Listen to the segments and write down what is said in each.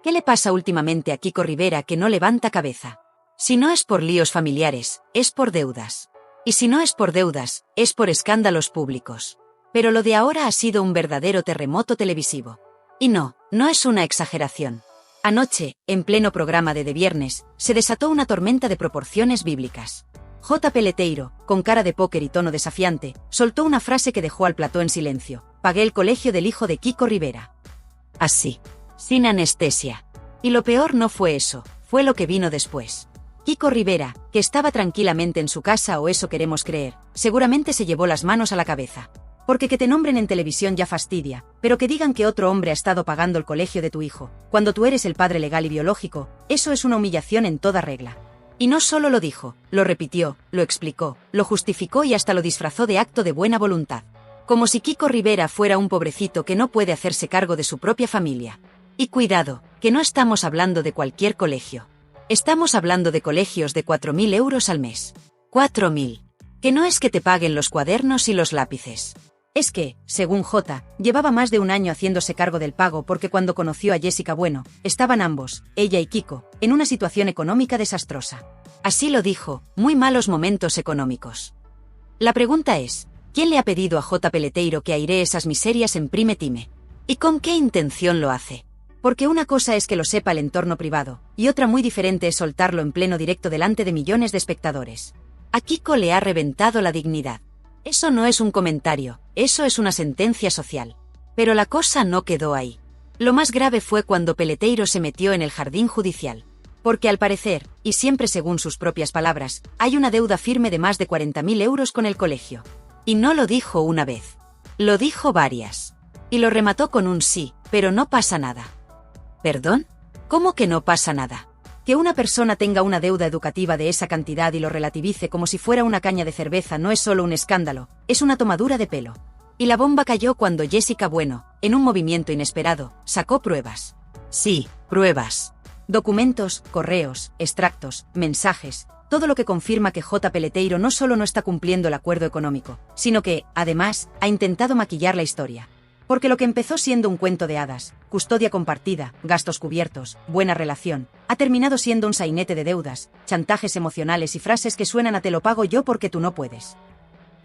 ¿Qué le pasa últimamente a Kiko Rivera que no levanta cabeza? Si no es por líos familiares, es por deudas. Y si no es por deudas, es por escándalos públicos. Pero lo de ahora ha sido un verdadero terremoto televisivo. Y no es una exageración. Anoche, en pleno programa de Viernes, se desató una tormenta de proporciones bíblicas. J. Peleteiro, con cara de póker y tono desafiante, soltó una frase que dejó al plató en silencio. Pagué el colegio del hijo de Kiko Rivera. Así. Sin anestesia. Y lo peor no fue eso, fue lo que vino después. Kiko Rivera, que estaba tranquilamente en su casa o eso queremos creer, seguramente se llevó las manos a la cabeza. Porque que te nombren en televisión ya fastidia, pero que digan que otro hombre ha estado pagando el colegio de tu hijo, cuando tú eres el padre legal y biológico, eso es una humillación en toda regla. Y no solo lo dijo, lo repitió, lo explicó, lo justificó y hasta lo disfrazó de acto de buena voluntad. Como si Kiko Rivera fuera un pobrecito que no puede hacerse cargo de su propia familia. Y cuidado, que no estamos hablando de cualquier colegio. Estamos hablando de colegios de 4.000 euros al mes. 4.000. Que no es que te paguen los cuadernos y los lápices. Es que, según J, llevaba más de un año haciéndose cargo del pago porque cuando conoció a Jessica Bueno, estaban ambos, ella y Kiko, en una situación económica desastrosa. Así lo dijo, muy malos momentos económicos. La pregunta es, ¿quién le ha pedido a J. Peleteiro que airee esas miserias en prime time? ¿Y con qué intención lo hace? Porque una cosa es que lo sepa el entorno privado, y otra muy diferente es soltarlo en pleno directo delante de millones de espectadores. A Kiko le ha reventado la dignidad. Eso no es un comentario, eso es una sentencia social. Pero la cosa no quedó ahí. Lo más grave fue cuando Peleteiro se metió en el jardín judicial. Porque al parecer, y siempre según sus propias palabras, hay una deuda firme de más de 40.000 euros con el colegio. Y no lo dijo una vez. Lo dijo varias. Y lo remató con un sí, pero no pasa nada. ¿Perdón? ¿Cómo que no pasa nada? Que una persona tenga una deuda educativa de esa cantidad y lo relativice como si fuera una caña de cerveza no es solo un escándalo, es una tomadura de pelo. Y la bomba cayó cuando Jessica Bueno, en un movimiento inesperado, sacó pruebas. Sí, pruebas. Documentos, correos, extractos, mensajes, todo lo que confirma que J. Peleteiro no solo no está cumpliendo el acuerdo económico, sino que, además, ha intentado maquillar la historia. Porque lo que empezó siendo un cuento de hadas, custodia compartida, gastos cubiertos, buena relación, ha terminado siendo un sainete de deudas, chantajes emocionales y frases que suenan a te lo pago yo porque tú no puedes.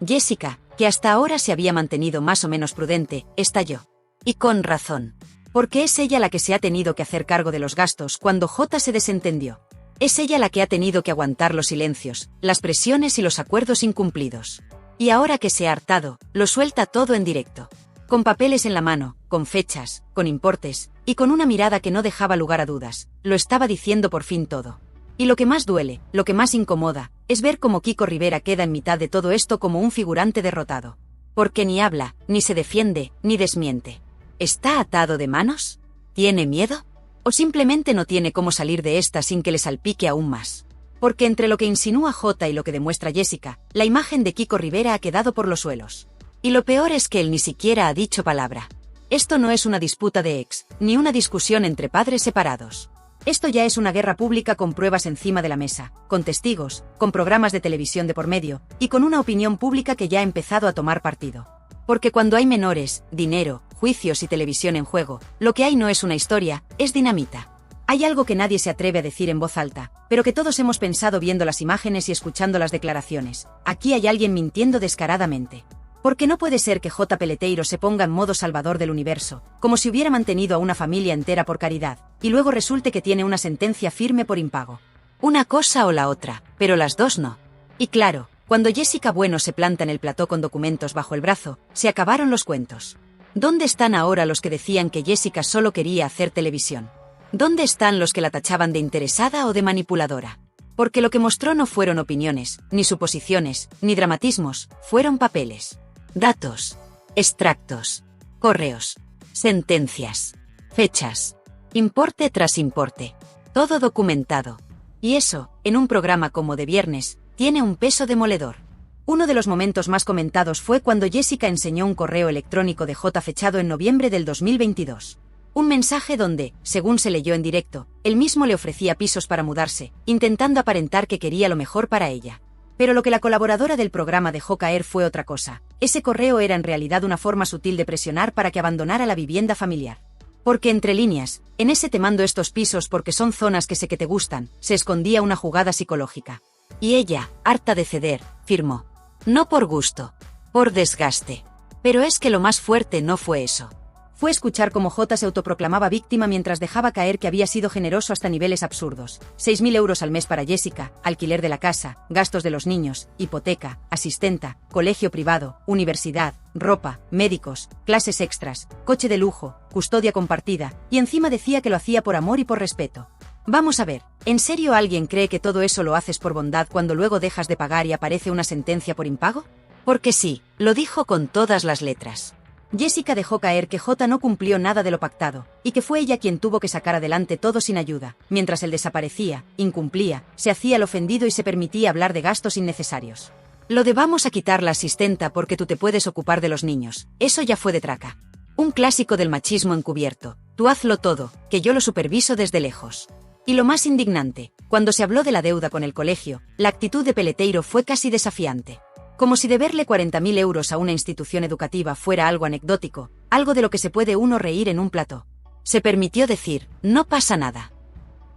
Jessica, que hasta ahora se había mantenido más o menos prudente, estalló. Y con razón. Porque es ella la que se ha tenido que hacer cargo de los gastos cuando J se desentendió. Es ella la que ha tenido que aguantar los silencios, las presiones y los acuerdos incumplidos. Y ahora que se ha hartado, lo suelta todo en directo. Con papeles en la mano, con fechas, con importes, y con una mirada que no dejaba lugar a dudas, lo estaba diciendo por fin todo. Y lo que más duele, lo que más incomoda, es ver cómo Kiko Rivera queda en mitad de todo esto como un figurante derrotado. Porque ni habla, ni se defiende, ni desmiente. ¿Está atado de manos? ¿Tiene miedo? ¿O simplemente no tiene cómo salir de esta sin que le salpique aún más? Porque entre lo que insinúa J y lo que demuestra Jessica, la imagen de Kiko Rivera ha quedado por los suelos. Y lo peor es que él ni siquiera ha dicho palabra. Esto no es una disputa de ex, ni una discusión entre padres separados. Esto ya es una guerra pública con pruebas encima de la mesa, con testigos, con programas de televisión de por medio, y con una opinión pública que ya ha empezado a tomar partido. Porque cuando hay menores, dinero, juicios y televisión en juego, lo que hay no es una historia, es dinamita. Hay algo que nadie se atreve a decir en voz alta, pero que todos hemos pensado viendo las imágenes y escuchando las declaraciones. Aquí hay alguien mintiendo descaradamente. Porque no puede ser que J. Peleteiro se ponga en modo salvador del universo, como si hubiera mantenido a una familia entera por caridad, y luego resulte que tiene una sentencia firme por impago. Una cosa o la otra, pero las dos no. Y claro, cuando Jessica Bueno se planta en el plató con documentos bajo el brazo, se acabaron los cuentos. ¿Dónde están ahora los que decían que Jessica solo quería hacer televisión? ¿Dónde están los que la tachaban de interesada o de manipuladora? Porque lo que mostró no fueron opiniones, ni suposiciones, ni dramatismos, fueron papeles. Datos, extractos, correos, sentencias, fechas, importe tras importe, todo documentado. Y eso, en un programa como Viernes, tiene un peso demoledor. Uno de los momentos más comentados fue cuando Jessica enseñó un correo electrónico de J fechado en noviembre del 2022. Un mensaje donde, según se leyó en directo, él mismo le ofrecía pisos para mudarse, intentando aparentar que quería lo mejor para ella. Pero lo que la colaboradora del programa dejó caer fue otra cosa. Ese correo era en realidad una forma sutil de presionar para que abandonara la vivienda familiar. Porque entre líneas, en ese te mando estos pisos porque son zonas que sé que te gustan, se escondía una jugada psicológica. Y ella, harta de ceder, firmó. No por gusto, por desgaste. Pero es que lo más fuerte no fue eso. Fue escuchar cómo J se autoproclamaba víctima mientras dejaba caer que había sido generoso hasta niveles absurdos. 6.000 euros al mes para Jessica, alquiler de la casa, gastos de los niños, hipoteca, asistenta, colegio privado, universidad, ropa, médicos, clases extras, coche de lujo, custodia compartida, y encima decía que lo hacía por amor y por respeto. Vamos a ver, ¿en serio alguien cree que todo eso lo haces por bondad cuando luego dejas de pagar y aparece una sentencia por impago? Porque sí, lo dijo con todas las letras. Jessica dejó caer que J no cumplió nada de lo pactado, y que fue ella quien tuvo que sacar adelante todo sin ayuda, mientras él desaparecía, incumplía, se hacía el ofendido y se permitía hablar de gastos innecesarios. Lo de vamos a quitar la asistenta porque tú te puedes ocupar de los niños, eso ya fue de traca. Un clásico del machismo encubierto, tú hazlo todo, que yo lo superviso desde lejos. Y lo más indignante, cuando se habló de la deuda con el colegio, la actitud de Peleteiro fue casi desafiante. Como si deberle 40.000 euros a una institución educativa fuera algo anecdótico, algo de lo que se puede uno reír en un plató. Se permitió decir, no pasa nada.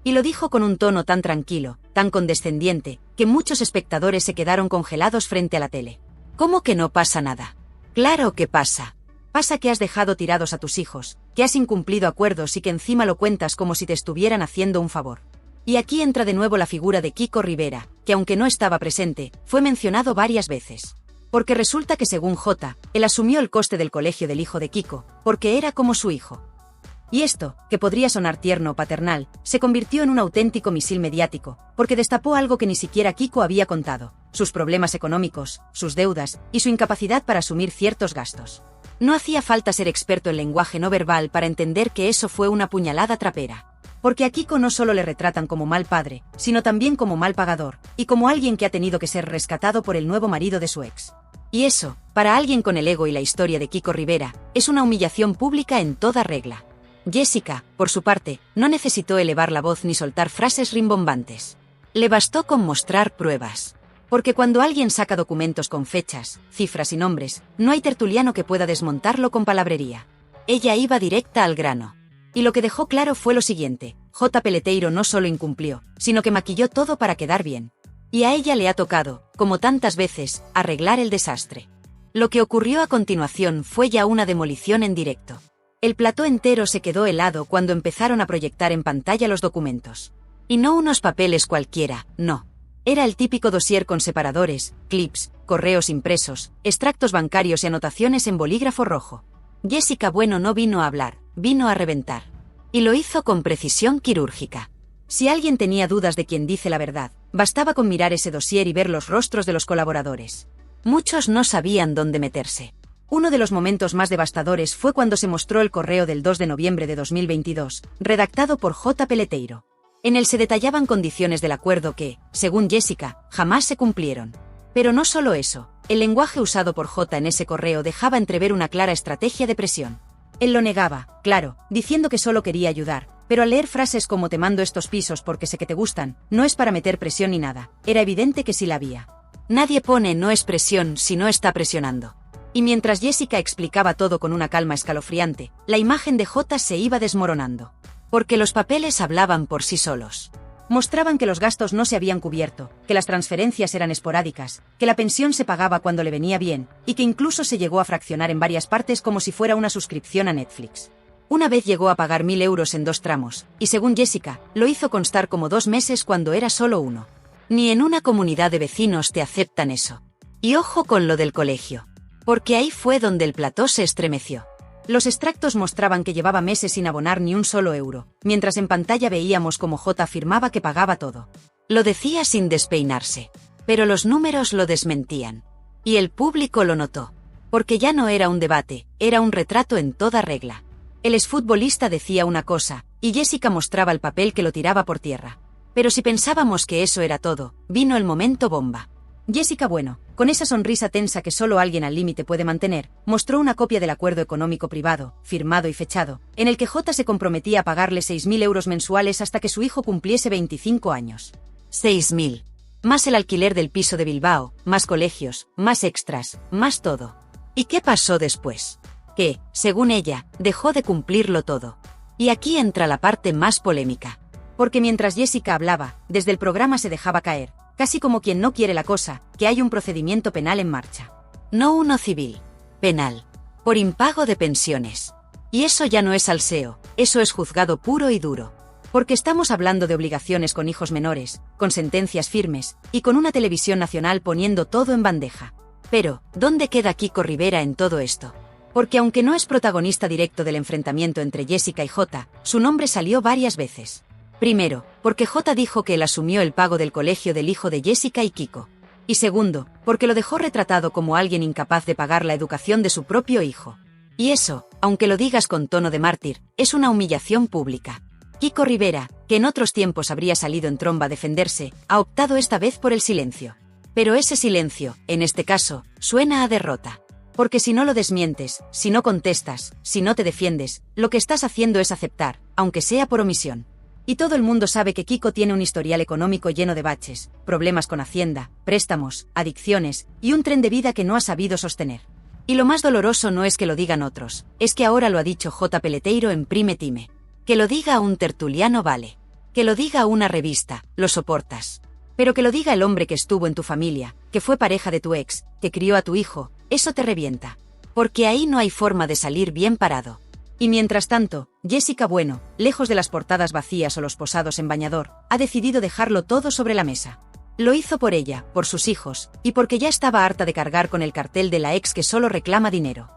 Y lo dijo con un tono tan tranquilo, tan condescendiente, que muchos espectadores se quedaron congelados frente a la tele. ¿Cómo que no pasa nada? Claro que pasa. Pasa que has dejado tirados a tus hijos, que has incumplido acuerdos y que encima lo cuentas como si te estuvieran haciendo un favor. Y aquí entra de nuevo la figura de Kiko Rivera, que aunque no estaba presente, fue mencionado varias veces. Porque resulta que según J, él asumió el coste del colegio del hijo de Kiko, porque era como su hijo. Y esto, que podría sonar tierno o paternal, se convirtió en un auténtico misil mediático, porque destapó algo que ni siquiera Kiko había contado, sus problemas económicos, sus deudas, y su incapacidad para asumir ciertos gastos. No hacía falta ser experto en lenguaje no verbal para entender que eso fue una puñalada trapera. Porque a Kiko no solo le retratan como mal padre, sino también como mal pagador, y como alguien que ha tenido que ser rescatado por el nuevo marido de su ex. Y eso, para alguien con el ego y la historia de Kiko Rivera, es una humillación pública en toda regla. Jessica, por su parte, no necesitó elevar la voz ni soltar frases rimbombantes. Le bastó con mostrar pruebas. Porque cuando alguien saca documentos con fechas, cifras y nombres, no hay tertuliano que pueda desmontarlo con palabrería. Ella iba directa al grano. Y lo que dejó claro fue lo siguiente, J. Peleteiro no solo incumplió, sino que maquilló todo para quedar bien. Y a ella le ha tocado, como tantas veces, arreglar el desastre. Lo que ocurrió a continuación fue ya una demolición en directo. El plató entero se quedó helado cuando empezaron a proyectar en pantalla los documentos. Y no unos papeles cualquiera, no. Era el típico dossier con separadores, clips, correos impresos, extractos bancarios y anotaciones en bolígrafo rojo. Jessica Bueno no vino a hablar, vino a reventar. Y lo hizo con precisión quirúrgica. Si alguien tenía dudas de quién dice la verdad, bastaba con mirar ese dossier y ver los rostros de los colaboradores. Muchos no sabían dónde meterse. Uno de los momentos más devastadores fue cuando se mostró el correo del 2 de noviembre de 2022, redactado por J. Peleteiro. En él se detallaban condiciones del acuerdo que, según Jessica, jamás se cumplieron. Pero no solo eso, el lenguaje usado por J en ese correo dejaba entrever una clara estrategia de presión. Él lo negaba, claro, diciendo que solo quería ayudar, pero al leer frases como te mando estos pisos porque sé que te gustan, no es para meter presión ni nada, era evidente que sí la había. Nadie pone no es presión si no está presionando. Y mientras Jessica explicaba todo con una calma escalofriante, la imagen de J se iba desmoronando. Porque los papeles hablaban por sí solos. Mostraban que los gastos no se habían cubierto, que las transferencias eran esporádicas, que la pensión se pagaba cuando le venía bien, y que incluso se llegó a fraccionar en varias partes como si fuera una suscripción a Netflix. Una vez llegó a pagar 1.000 euros en 2 tramos, y según Jessica, lo hizo constar como 2 meses cuando era solo uno. Ni en una comunidad de vecinos te aceptan eso. Y ojo con lo del colegio. Porque ahí fue donde el plató se estremeció. Los extractos mostraban que llevaba meses sin abonar ni un solo euro, mientras en pantalla veíamos como J afirmaba que pagaba todo. Lo decía sin despeinarse. Pero los números lo desmentían. Y el público lo notó. Porque ya no era un debate, era un retrato en toda regla. El exfutbolista decía una cosa, y Jessica mostraba el papel que lo tiraba por tierra. Pero si pensábamos que eso era todo, vino el momento bomba. Jessica Bueno, con esa sonrisa tensa que solo alguien al límite puede mantener, mostró una copia del acuerdo económico privado, firmado y fechado, en el que J se comprometía a pagarle 6.000 euros mensuales hasta que su hijo cumpliese 25 años. 6.000. Más el alquiler del piso de Bilbao, más colegios, más extras, más todo. ¿Y qué pasó después? Que, según ella, dejó de cumplirlo todo. Y aquí entra la parte más polémica. Porque mientras Jessica hablaba, desde el programa se dejaba caer, casi como quien no quiere la cosa, que hay un procedimiento penal en marcha. No uno civil. Penal. Por impago de pensiones. Y eso ya no es salseo, eso es juzgado puro y duro. Porque estamos hablando de obligaciones con hijos menores, con sentencias firmes, y con una televisión nacional poniendo todo en bandeja. Pero, ¿dónde queda Kiko Rivera en todo esto? Porque aunque no es protagonista directo del enfrentamiento entre Jessica y Jota, su nombre salió varias veces. Primero, porque Jota dijo que él asumió el pago del colegio del hijo de Jessica y Kiko. Y segundo, porque lo dejó retratado como alguien incapaz de pagar la educación de su propio hijo. Y eso, aunque lo digas con tono de mártir, es una humillación pública. Kiko Rivera, que en otros tiempos habría salido en tromba a defenderse, ha optado esta vez por el silencio. Pero ese silencio, en este caso, suena a derrota. Porque si no lo desmientes, si no contestas, si no te defiendes, lo que estás haciendo es aceptar, aunque sea por omisión. Y todo el mundo sabe que Kiko tiene un historial económico lleno de baches, problemas con Hacienda, préstamos, adicciones, y un tren de vida que no ha sabido sostener. Y lo más doloroso no es que lo digan otros, es que ahora lo ha dicho J. Peleteiro en Prime Time. Que lo diga un tertuliano vale. Que lo diga una revista, lo soportas. Pero que lo diga el hombre que estuvo en tu familia, que fue pareja de tu ex, que crió a tu hijo, eso te revienta. Porque ahí no hay forma de salir bien parado. Y mientras tanto, Jessica Bueno, lejos de las portadas vacías o los posados en bañador, ha decidido dejarlo todo sobre la mesa. Lo hizo por ella, por sus hijos, y porque ya estaba harta de cargar con el cartel de la ex que solo reclama dinero.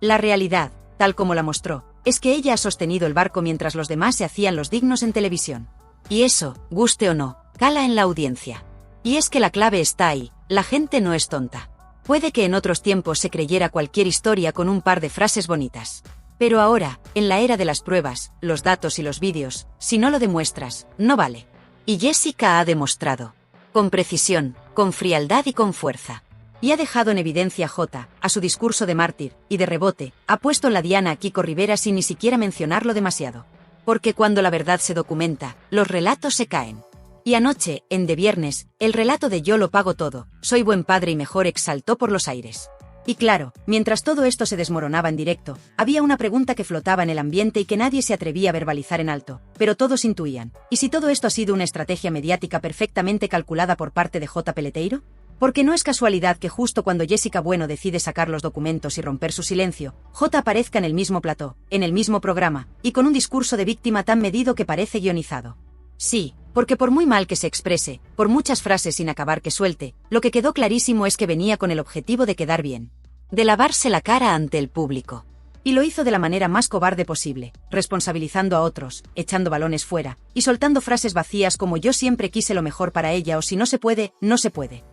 La realidad, tal como la mostró, es que ella ha sostenido el barco mientras los demás se hacían los dignos en televisión. Y eso, guste o no, cala en la audiencia. Y es que la clave está ahí, la gente no es tonta. Puede que en otros tiempos se creyera cualquier historia con un par de frases bonitas. Pero ahora, en la era de las pruebas, los datos y los vídeos, si no lo demuestras, no vale. Y Jessica ha demostrado. Con precisión, con frialdad y con fuerza. Y ha dejado en evidencia a Jota, a su discurso de mártir, y de rebote, ha puesto en la diana a Kiko Rivera sin ni siquiera mencionarlo demasiado. Porque cuando la verdad se documenta, los relatos se caen. Y anoche, en De Viernes, el relato de Yo lo pago todo, soy buen padre y mejor ex saltó por los aires. Y claro, mientras todo esto se desmoronaba en directo, había una pregunta que flotaba en el ambiente y que nadie se atrevía a verbalizar en alto, pero todos intuían. ¿Y si todo esto ha sido una estrategia mediática perfectamente calculada por parte de J. Peleteiro? Porque no es casualidad que justo cuando Jessica Bueno decide sacar los documentos y romper su silencio, J. aparezca en el mismo plató, en el mismo programa, y con un discurso de víctima tan medido que parece guionizado. Sí, porque por muy mal que se exprese, por muchas frases sin acabar que suelte, lo que quedó clarísimo es que venía con el objetivo de quedar bien. De lavarse la cara ante el público. Y lo hizo de la manera más cobarde posible, responsabilizando a otros, echando balones fuera, y soltando frases vacías como yo siempre quise lo mejor para ella o si no se puede, no se puede.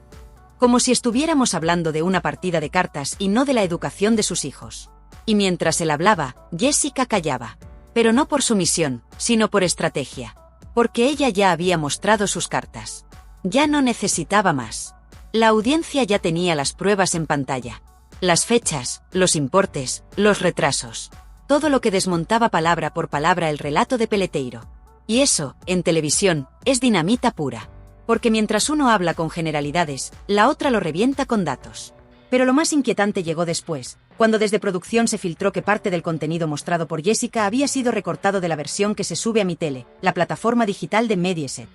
Como si estuviéramos hablando de una partida de cartas y no de la educación de sus hijos. Y mientras él hablaba, Jessica callaba. Pero no por sumisión, sino por estrategia. Porque ella ya había mostrado sus cartas. Ya no necesitaba más. La audiencia ya tenía las pruebas en pantalla. Las fechas, los importes, los retrasos. Todo lo que desmontaba palabra por palabra el relato de Peleteiro. Y eso, en televisión, es dinamita pura. Porque mientras uno habla con generalidades, la otra lo revienta con datos. Pero lo más inquietante llegó después, cuando desde producción se filtró que parte del contenido mostrado por Jessica había sido recortado de la versión que se sube a Mi Tele, la plataforma digital de Mediaset.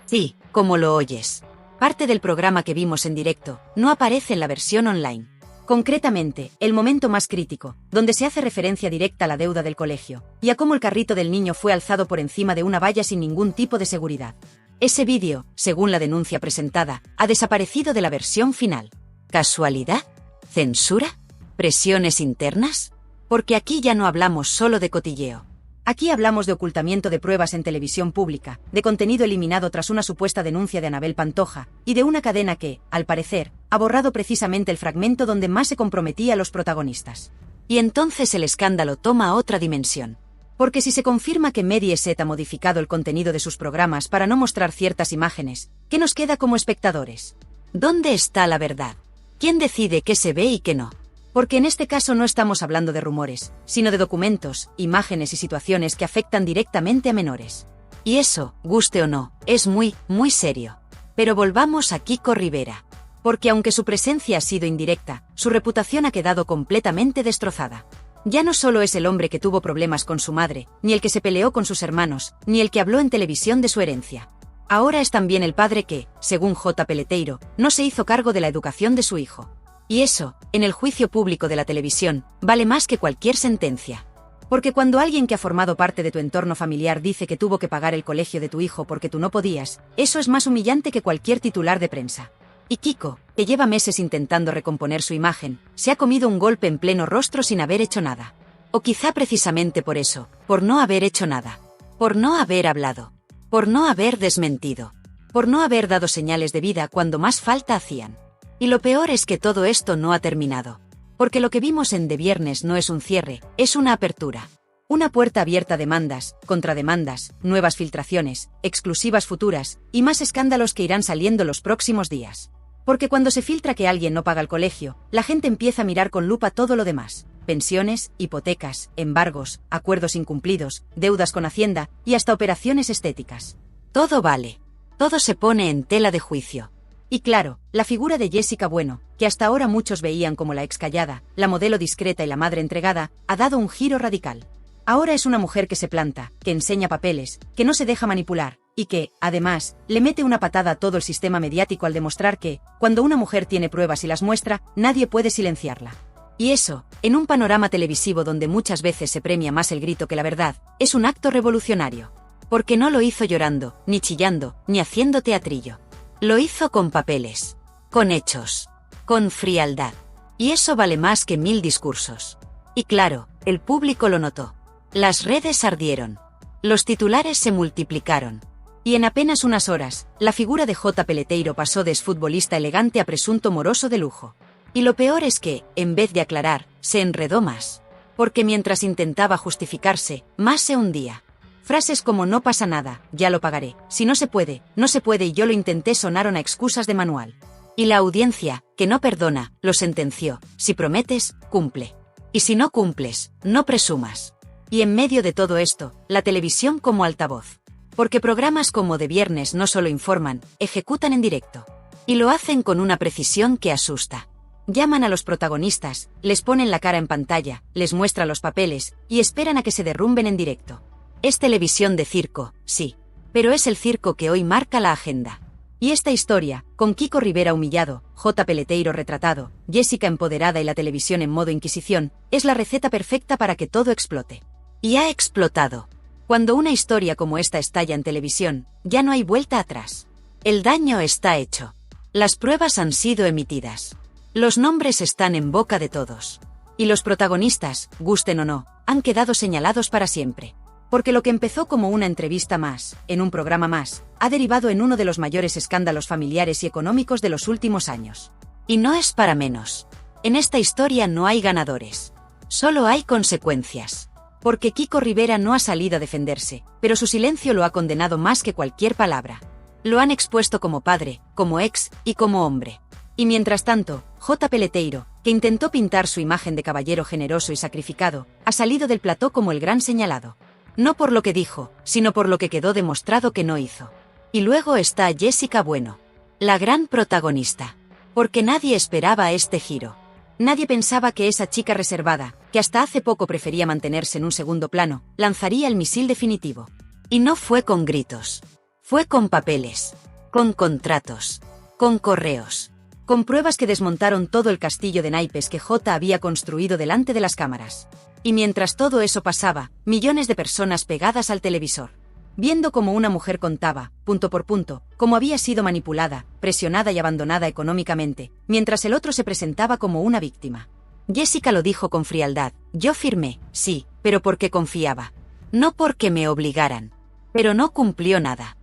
Sí, como lo oyes. Parte del programa que vimos en directo no aparece en la versión online. Concretamente, el momento más crítico, donde se hace referencia directa a la deuda del colegio, y a cómo el carrito del niño fue alzado por encima de una valla sin ningún tipo de seguridad. Ese vídeo, según la denuncia presentada, ha desaparecido de la versión final. ¿Casualidad? ¿Censura? ¿Presiones internas? Porque aquí ya no hablamos solo de cotilleo. Aquí hablamos de ocultamiento de pruebas en televisión pública, de contenido eliminado tras una supuesta denuncia de Anabel Pantoja, y de una cadena que, al parecer, ha borrado precisamente el fragmento donde más se comprometía a los protagonistas. Y entonces el escándalo toma otra dimensión. Porque si se confirma que Mediaset ha modificado el contenido de sus programas para no mostrar ciertas imágenes, ¿qué nos queda como espectadores? ¿Dónde está la verdad? ¿Quién decide qué se ve y qué no? Porque en este caso no estamos hablando de rumores, sino de documentos, imágenes y situaciones que afectan directamente a menores. Y eso, guste o no, es muy, muy serio. Pero volvamos a Kiko Rivera. Porque aunque su presencia ha sido indirecta, su reputación ha quedado completamente destrozada. Ya no solo es el hombre que tuvo problemas con su madre, ni el que se peleó con sus hermanos, ni el que habló en televisión de su herencia. Ahora es también el padre que, según J. Peleteiro, no se hizo cargo de la educación de su hijo. Y eso, en el juicio público de la televisión, vale más que cualquier sentencia. Porque cuando alguien que ha formado parte de tu entorno familiar dice que tuvo que pagar el colegio de tu hijo porque tú no podías, eso es más humillante que cualquier titular de prensa. Y Kiko, que lleva meses intentando recomponer su imagen, se ha comido un golpe en pleno rostro sin haber hecho nada. O quizá precisamente por eso, por no haber hecho nada. Por no haber hablado. Por no haber desmentido. Por no haber dado señales de vida cuando más falta hacían. Y lo peor es que todo esto no ha terminado. Porque lo que vimos en De Viernes no es un cierre, es una apertura. Una puerta abierta a demandas, contrademandas, nuevas filtraciones, exclusivas futuras, y más escándalos que irán saliendo los próximos días. Porque cuando se filtra que alguien no paga el colegio, la gente empieza a mirar con lupa todo lo demás. Pensiones, hipotecas, embargos, acuerdos incumplidos, deudas con Hacienda, y hasta operaciones estéticas. Todo vale. Todo se pone en tela de juicio. Y claro, la figura de Jessica Bueno, que hasta ahora muchos veían como la ex callada, la modelo discreta y la madre entregada, ha dado un giro radical. Ahora es una mujer que se planta, que enseña papeles, que no se deja manipular, y que, además, le mete una patada a todo el sistema mediático al demostrar que, cuando una mujer tiene pruebas y las muestra, nadie puede silenciarla. Y eso, en un panorama televisivo donde muchas veces se premia más el grito que la verdad, es un acto revolucionario. Porque no lo hizo llorando, ni chillando, ni haciendo teatrillo. Lo hizo con papeles, con hechos, con frialdad. Y eso vale más que 1000 discursos. Y claro, el público lo notó. Las redes ardieron. Los titulares se multiplicaron. Y en apenas unas horas, la figura de J. Peleteiro pasó de exfutbolista elegante a presunto moroso de lujo. Y lo peor es que, en vez de aclarar, se enredó más. Porque mientras intentaba justificarse, más se hundía. Frases como no pasa nada, ya lo pagaré, si no se puede, no se puede y yo lo intenté sonaron a excusas de manual. Y la audiencia, que no perdona, lo sentenció, si prometes, cumple. Y si no cumples, no presumas. Y en medio de todo esto, la televisión como altavoz. Porque programas como De Viernes no solo informan, ejecutan en directo. Y lo hacen con una precisión que asusta. Llaman a los protagonistas, les ponen la cara en pantalla, les muestran los papeles, y esperan a que se derrumben en directo. Es televisión de circo, sí. Pero es el circo que hoy marca la agenda. Y esta historia, con Kiko Rivera humillado, J. Peleteiro retratado, Jessica empoderada y la televisión en modo inquisición, es la receta perfecta para que todo explote. Y ha explotado. Cuando una historia como esta estalla en televisión, ya no hay vuelta atrás. El daño está hecho. Las pruebas han sido emitidas. Los nombres están en boca de todos. Y los protagonistas, gusten o no, han quedado señalados para siempre. Porque lo que empezó como una entrevista más, en un programa más, ha derivado en uno de los mayores escándalos familiares y económicos de los últimos años. Y no es para menos. En esta historia no hay ganadores. Solo hay consecuencias. Porque Kiko Rivera no ha salido a defenderse, pero su silencio lo ha condenado más que cualquier palabra. Lo han expuesto como padre, como ex y como hombre. Y mientras tanto, J. Peleteiro, que intentó pintar su imagen de caballero generoso y sacrificado, ha salido del plató como el gran señalado. No por lo que dijo, sino por lo que quedó demostrado que no hizo. Y luego está Jessica Bueno, la gran protagonista. Porque nadie esperaba este giro. Nadie pensaba que esa chica reservada, que hasta hace poco prefería mantenerse en un segundo plano, lanzaría el misil definitivo. Y no fue con gritos. Fue con papeles. Con contratos. Con correos. Con pruebas que desmontaron todo el castillo de naipes que J había construido delante de las cámaras. Y mientras todo eso pasaba, millones de personas pegadas al televisor. Viendo cómo una mujer contaba, punto por punto, cómo había sido manipulada, presionada y abandonada económicamente, mientras el otro se presentaba como una víctima. Jessica lo dijo con frialdad, yo firmé, sí, pero porque confiaba. No porque me obligaran. Pero no cumplió nada.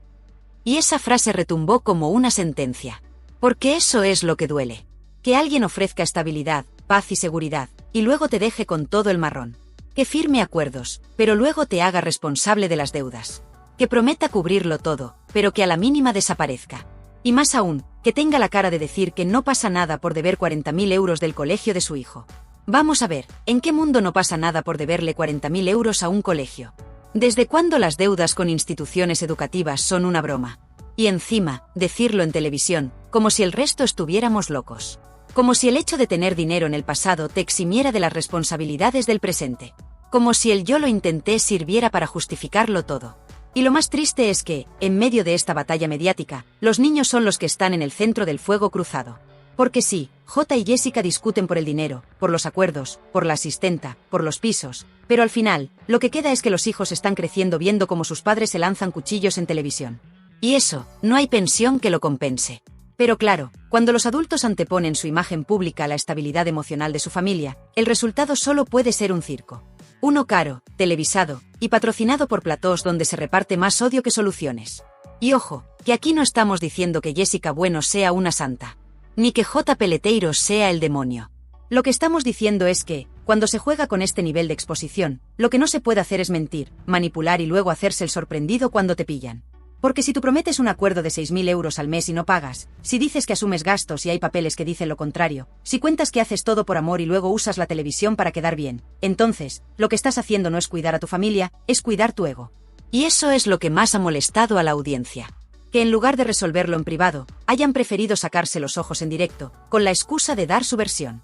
Y esa frase retumbó como una sentencia. Porque eso es lo que duele. Que alguien ofrezca estabilidad, paz y seguridad, y luego te deje con todo el marrón. Que firme acuerdos, pero luego te haga responsable de las deudas. Que prometa cubrirlo todo, pero que a la mínima desaparezca. Y más aún, que tenga la cara de decir que no pasa nada por deber 40.000 euros del colegio de su hijo. Vamos a ver, ¿en qué mundo no pasa nada por deberle 40.000 euros a un colegio? ¿Desde cuándo las deudas con instituciones educativas son una broma? Y encima, decirlo en televisión, como si el resto estuviéramos locos. Como si el hecho de tener dinero en el pasado te eximiera de las responsabilidades del presente. Como si el yo lo intenté sirviera para justificarlo todo. Y lo más triste es que, en medio de esta batalla mediática, los niños son los que están en el centro del fuego cruzado. Porque sí, J y Jessica discuten por el dinero, por los acuerdos, por la asistenta, por los pisos, pero al final, lo que queda es que los hijos están creciendo viendo cómo sus padres se lanzan cuchillos en televisión. Y eso, no hay pensión que lo compense. Pero claro, cuando los adultos anteponen su imagen pública a la estabilidad emocional de su familia, el resultado solo puede ser un circo. Uno caro, televisado, y patrocinado por platós donde se reparte más odio que soluciones. Y ojo, que aquí no estamos diciendo que Jessica Bueno sea una santa. Ni que J. Peleteiro sea el demonio. Lo que estamos diciendo es que, cuando se juega con este nivel de exposición, lo que no se puede hacer es mentir, manipular y luego hacerse el sorprendido cuando te pillan. Porque si tú prometes un acuerdo de 6.000 euros al mes y no pagas, si dices que asumes gastos y hay papeles que dicen lo contrario, si cuentas que haces todo por amor y luego usas la televisión para quedar bien, entonces, lo que estás haciendo no es cuidar a tu familia, es cuidar tu ego. Y eso es lo que más ha molestado a la audiencia. Que en lugar de resolverlo en privado, hayan preferido sacarse los ojos en directo, con la excusa de dar su versión.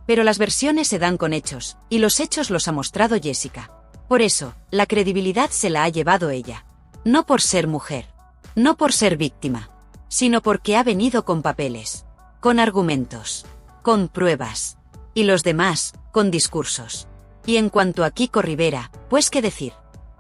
Pero las versiones se dan con hechos, y los hechos los ha mostrado Jessica. Por eso, la credibilidad se la ha llevado ella. No por ser mujer, no por ser víctima, sino porque ha venido con papeles, con argumentos, con pruebas, y los demás, con discursos. Y en cuanto a Kiko Rivera, pues qué decir,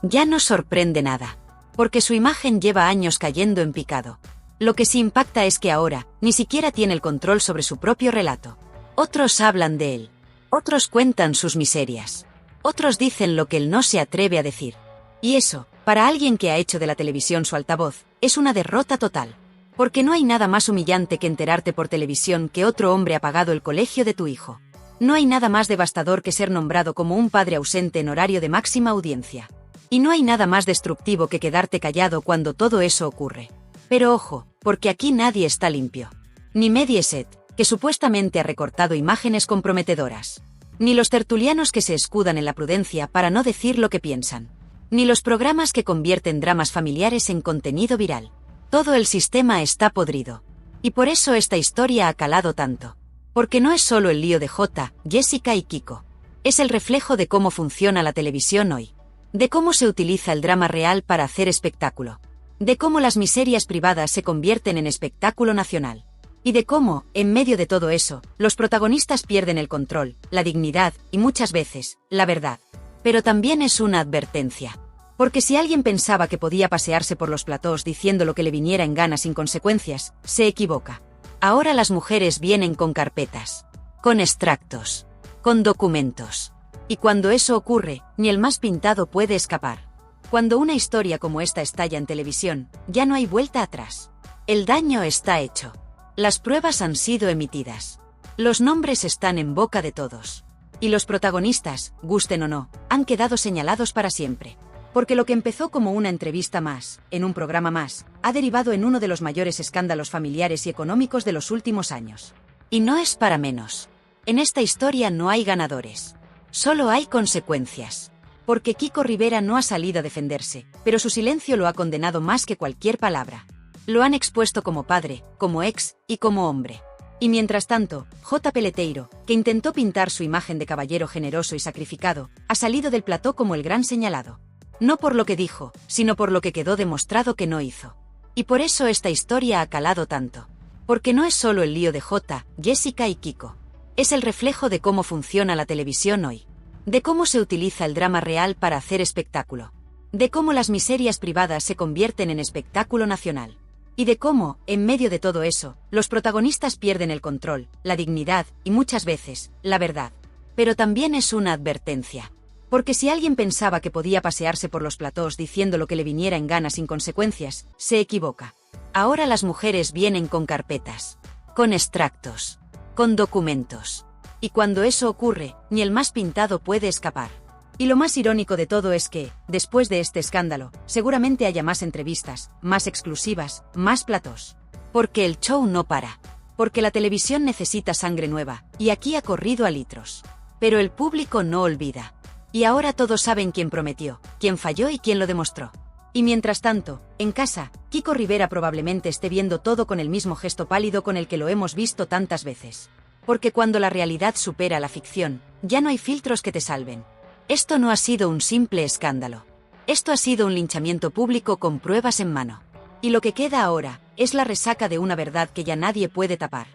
ya no sorprende nada, porque su imagen lleva años cayendo en picado. Lo que sí impacta es que ahora, ni siquiera tiene el control sobre su propio relato. Otros hablan de él, otros cuentan sus miserias, otros dicen lo que él no se atreve a decir. Y eso, para alguien que ha hecho de la televisión su altavoz, es una derrota total. Porque no hay nada más humillante que enterarte por televisión que otro hombre ha pagado el colegio de tu hijo. No hay nada más devastador que ser nombrado como un padre ausente en horario de máxima audiencia. Y no hay nada más destructivo que quedarte callado cuando todo eso ocurre. Pero ojo, porque aquí nadie está limpio. Ni Mediaset, que supuestamente ha recortado imágenes comprometedoras. Ni los tertulianos que se escudan en la prudencia para no decir lo que piensan. Ni los programas que convierten dramas familiares en contenido viral. Todo el sistema está podrido. Y por eso esta historia ha calado tanto. Porque no es solo el lío de J, Jessica y Kiko. Es el reflejo de cómo funciona la televisión hoy. De cómo se utiliza el drama real para hacer espectáculo. De cómo las miserias privadas se convierten en espectáculo nacional. Y de cómo, en medio de todo eso, los protagonistas pierden el control, la dignidad y muchas veces, la verdad. Pero también es una advertencia. Porque si alguien pensaba que podía pasearse por los platós diciendo lo que le viniera en gana sin consecuencias, se equivoca. Ahora las mujeres vienen con carpetas, con extractos, con documentos. Y cuando eso ocurre, ni el más pintado puede escapar. Cuando una historia como esta estalla en televisión, ya no hay vuelta atrás. El daño está hecho. Las pruebas han sido emitidas. Los nombres están en boca de todos. Y los protagonistas, gusten o no, han quedado señalados para siempre. Porque lo que empezó como una entrevista más, en un programa más, ha derivado en uno de los mayores escándalos familiares y económicos de los últimos años. Y no es para menos. En esta historia no hay ganadores. Solo hay consecuencias. Porque Kiko Rivera no ha salido a defenderse, pero su silencio lo ha condenado más que cualquier palabra. Lo han expuesto como padre, como ex y como hombre. Y mientras tanto, J. Peleteiro, que intentó pintar su imagen de caballero generoso y sacrificado, ha salido del plató como el gran señalado. No por lo que dijo, sino por lo que quedó demostrado que no hizo. Y por eso esta historia ha calado tanto. Porque no es solo el lío de J, Jessica y Kiko. Es el reflejo de cómo funciona la televisión hoy. De cómo se utiliza el drama real para hacer espectáculo. De cómo las miserias privadas se convierten en espectáculo nacional. Y de cómo, en medio de todo eso, los protagonistas pierden el control, la dignidad y muchas veces, la verdad. Pero también es una advertencia. Porque si alguien pensaba que podía pasearse por los platós diciendo lo que le viniera en gana sin consecuencias, se equivoca. Ahora las mujeres vienen con carpetas, con extractos, con documentos. Y cuando eso ocurre, ni el más pintado puede escapar. Y lo más irónico de todo es que, después de este escándalo, seguramente haya más entrevistas, más exclusivas, más platós. Porque el show no para. Porque la televisión necesita sangre nueva, y aquí ha corrido a litros. Pero el público no olvida. Y ahora todos saben quién prometió, quién falló y quién lo demostró. Y mientras tanto, en casa, Kiko Rivera probablemente esté viendo todo con el mismo gesto pálido con el que lo hemos visto tantas veces. Porque cuando la realidad supera la ficción, ya no hay filtros que te salven. Esto no ha sido un simple escándalo. Esto ha sido un linchamiento público con pruebas en mano. Y lo que queda ahora, es la resaca de una verdad que ya nadie puede tapar.